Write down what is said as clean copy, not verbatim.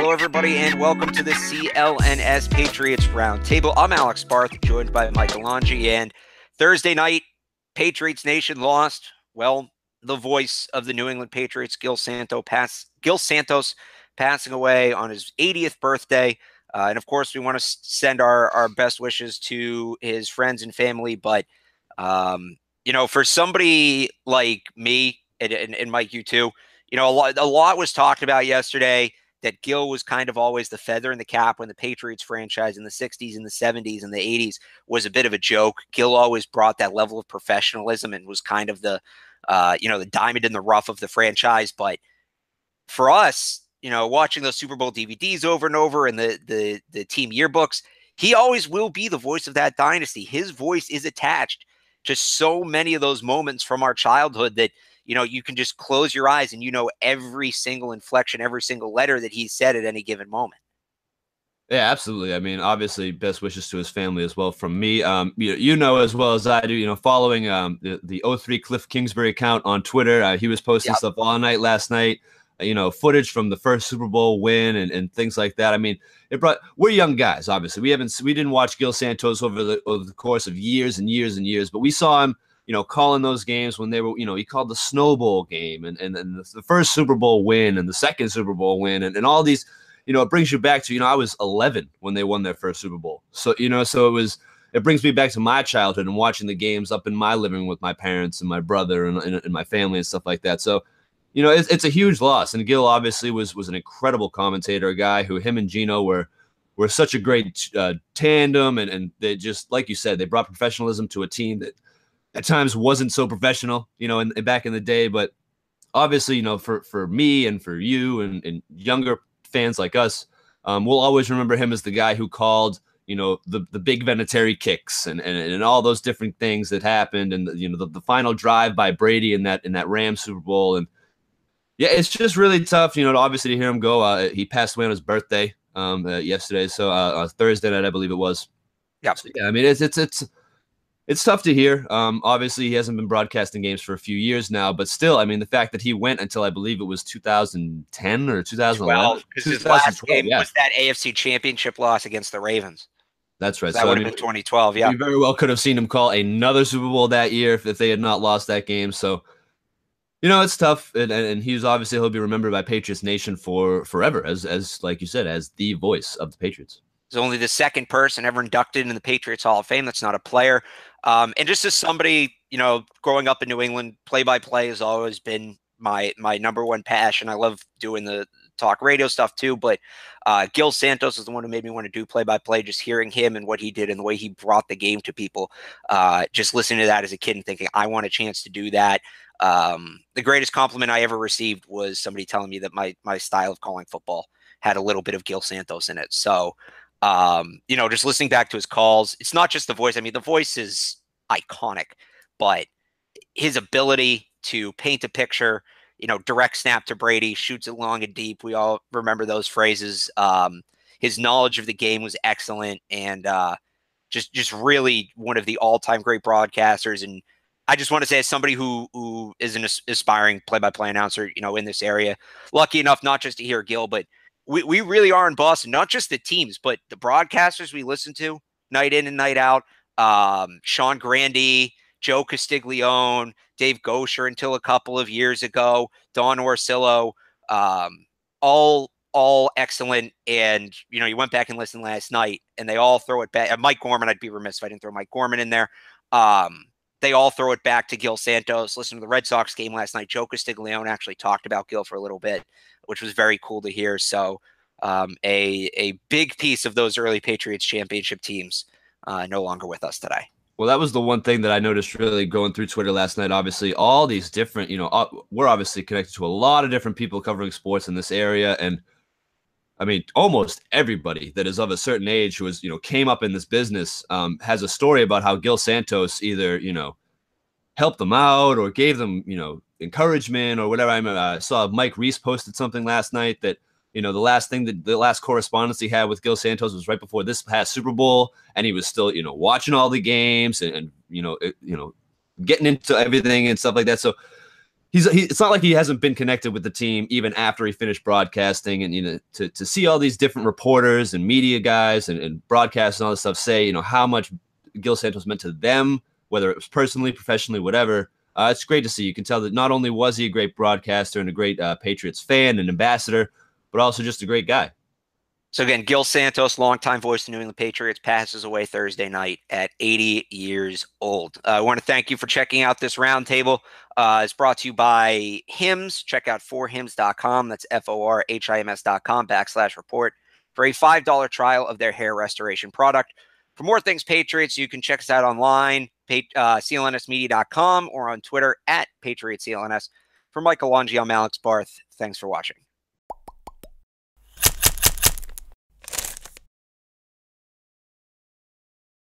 Hello, everybody, and welcome to the CLNS Patriots Roundtable. I'm Alex Barth, joined by Mike Alongi, and Thursday night, Patriots Nation lost. Well, the voice of the New England Patriots, Gil Santos, passing away on his 80th birthday. And, of course, we want to send our best wishes to his friends and family. But, for somebody like me, and Mike, you too, a lot was talked about yesterday that Gil was kind of always the feather in the cap when the Patriots franchise in the 60s and the 70s and the 80s was a bit of a joke. Gil always brought that level of professionalism and was kind of the diamond in the rough of the franchise. But for us, watching those Super Bowl DVDs over and over and the team yearbooks, he always will be the voice of that dynasty. His voice is attached to so many of those moments from our childhood that you can just close your eyes and every single inflection, every single letter that he said at any given moment. Yeah, absolutely. I mean, obviously, best wishes to his family as well from me. As well as I do, following the 03 Cliff Kingsbury account on Twitter, he was posting stuff all night last night, footage from the first Super Bowl win and things like that. I mean, we're young guys, obviously. We didn't watch Gil Santos over the course of years and years and years, but we saw him calling those games when they were, he called the Snow Bowl game and the first Super Bowl win and the second Super Bowl win and all these, it brings you back to, I was 11 when they won their first Super Bowl. So, it brings me back to my childhood and watching the games up in my living room with my parents and my brother and my family and stuff like that. So, it's a huge loss. And Gil obviously was an incredible commentator, a guy who him and Gino were such a great tandem. And they just, like you said, they brought professionalism to a team that at times wasn't so professional, back in the day. But obviously, for me and for you and younger fans like us, we'll always remember him as the guy who called, the big Vinatieri kicks and all those different things that happened. And, the final drive by Brady in that Rams Super Bowl. And yeah, it's just really tough, obviously to hear him go. He passed away on his birthday yesterday. So Thursday night, I believe it was. Yeah. So, yeah, I mean, it's tough to hear. Obviously, he hasn't been broadcasting games for a few years now, but still, I mean, the fact that he went until I believe it was 2010 or 2011. Because his last game was that AFC Championship loss against the Ravens. That's right. That would have been 2012, yeah. We very well could have seen him call another Super Bowl that year if they had not lost that game. So, it's tough, and he'll be remembered by Patriots Nation for forever, as like you said, as the voice of the Patriots. He's only the second person ever inducted in the Patriots Hall of Fame that's not a player. And just as somebody, growing up in New England, play-by-play has always been my number one passion. I love doing the talk radio stuff too, but Gil Santos is the one who made me want to do play-by-play, just hearing him and what he did and the way he brought the game to people. Just listening to that as a kid and thinking, I want a chance to do that. The greatest compliment I ever received was somebody telling me that my style of calling football had a little bit of Gil Santos in it. So, just listening back to his calls, it's not just the voice. I mean, the voice is iconic, but his ability to paint a picture, direct snap to Brady, shoots it long and deep. We all remember those phrases. His knowledge of the game was excellent and just really one of the all-time great broadcasters. And I just want to say, as somebody who is an aspiring play-by-play announcer, in this area, lucky enough not just to hear Gil, but we really are in Boston, not just the teams, but the broadcasters we listen to night in and night out. Sean Grande, Joe Castiglione, Dave Gosher until a couple of years ago, Don Orsillo, all excellent. And, you went back and listened last night and they all throw it back. Mike Gorman, I'd be remiss if I didn't throw Mike Gorman in there. They all throw it back to Gil Santos. Listen to the Red Sox game last night. Joe Castiglione actually talked about Gil for a little bit, which was very cool to hear. So a big piece of those early Patriots championship teams no longer with us today. Well, that was the one thing that I noticed really going through Twitter last night. Obviously, all these different, we're obviously connected to a lot of different people covering sports in this area. And I mean, almost everybody that is of a certain age who is, came up in this business has a story about how Gil Santos either, helped them out or gave them, encouragement or whatever. I saw Mike Reese posted something last night that, the last correspondence he had with Gil Santos was right before this past Super Bowl, and he was still, watching all the games and getting into everything and stuff like that. So it's not like he hasn't been connected with the team even after he finished broadcasting. And, you know, to see all these different reporters and media guys and broadcasts and all this stuff say, you know, how much Gil Santos meant to them, whether it was personally, professionally, whatever. It's great to see. You can tell that not only was he a great broadcaster and a great Patriots fan and ambassador, but also just a great guy. So again, Gil Santos, longtime voice of the New England Patriots, passes away Thursday night at 80 years old. I want to thank you for checking out this roundtable. It's brought to you by Hims. Check out forhims.com. That's forhims.com/report for a $5 trial of their hair restoration product. For more things Patriots, you can check us out online, clnsmedia.com, or on Twitter at PatriotCLNS. For Mike Alongi, I'm Alex Barth. Thanks for watching.